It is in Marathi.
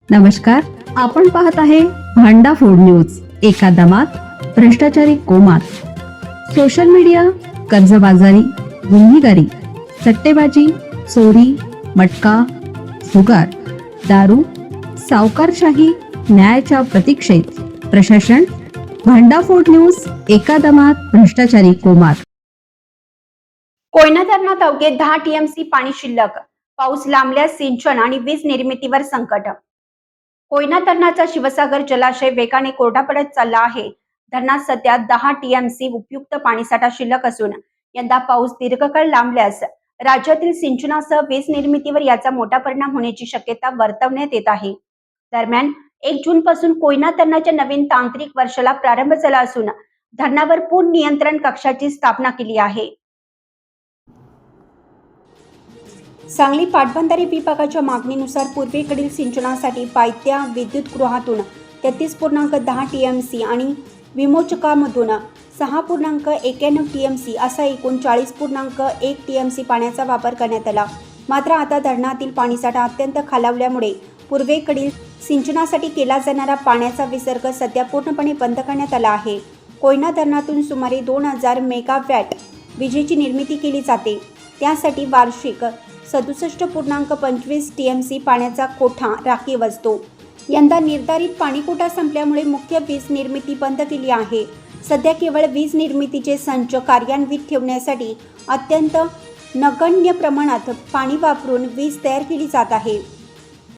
नमस्कार, आपण पाहत आहे भांडा फोड न्यूज. एका दमात भ्रष्टाचारी कोमात. सोशल मीडिया, कर्जबाजारी, गुन्हेगारी, सट्टेबाजी, चोरी, मटका, जुगार, दारू, सावकारशाही, न्यायाच्या प्रतीक्षेत प्रशासन. भांडाफोड न्यूज. एका दमात भ्रष्टाचारी कोमात. कोयना धरणात अवघे 10 टीएमसी पाणी शिल्लक. पाऊस लांबल्यास सिंचन आणि वीज निर्मितीवर संकट. कोयना धरणाचा शिवसागर जलाशय वेगाने कोरडा पडत चालला आहे. धरणात सध्या 10 टीएमसी उपयुक्त पाणीसाठा शिल्लक असून यंदा पाऊस दीर्घकाळ लांबल्यास राज्यातील सिंचनासह वीज निर्मितीवर याचा मोठा परिणाम होण्याची शक्यता वर्तवण्यात येत आहे. दरम्यान 1 जून पासून कोयना धरणाच्या नवीन तांत्रिक वर्षाला प्रारंभ झाला असून धरणावर पूर्ण नियंत्रण कक्षाची स्थापना केली आहे. सांगली पाटबंधारे विभागाच्या मागणीनुसार पूर्वेकडील सिंचनासाठी पायथ्या विद्युतगृहातून 33.10 टीएमसी आणि विमोचकामधून 6.91 टीएमसी असा एकूण 40.1 टीएमसी पाण्याचा वापर करण्यात आला. मात्र आता धरणातील पाणीसाठा अत्यंत खालावल्यामुळे पूर्वेकडील सिंचनासाठी केला जाणारा पाण्याचा विसर्ग सध्या पूर्णपणे बंद करण्यात आला आहे. कोयना धरणातून सुमारे 2000 मेगावॅट विजेची निर्मिती केली जाते. त्यासाठी वार्षिक 67.25 टीएमसी पाण्याचा कोठा राखीव असतो. यंदा निर्धारित पाणीकोटा संपल्यामुळे मुख्य वीज निर्मिती बंद केली आहे. सध्या केवळ वीज निर्मितीचे संच कार्यान्वित ठेवण्यासाठी अत्यंत नगण्य प्रमाणात पाणी वापरून वीज तयार केली जात आहे.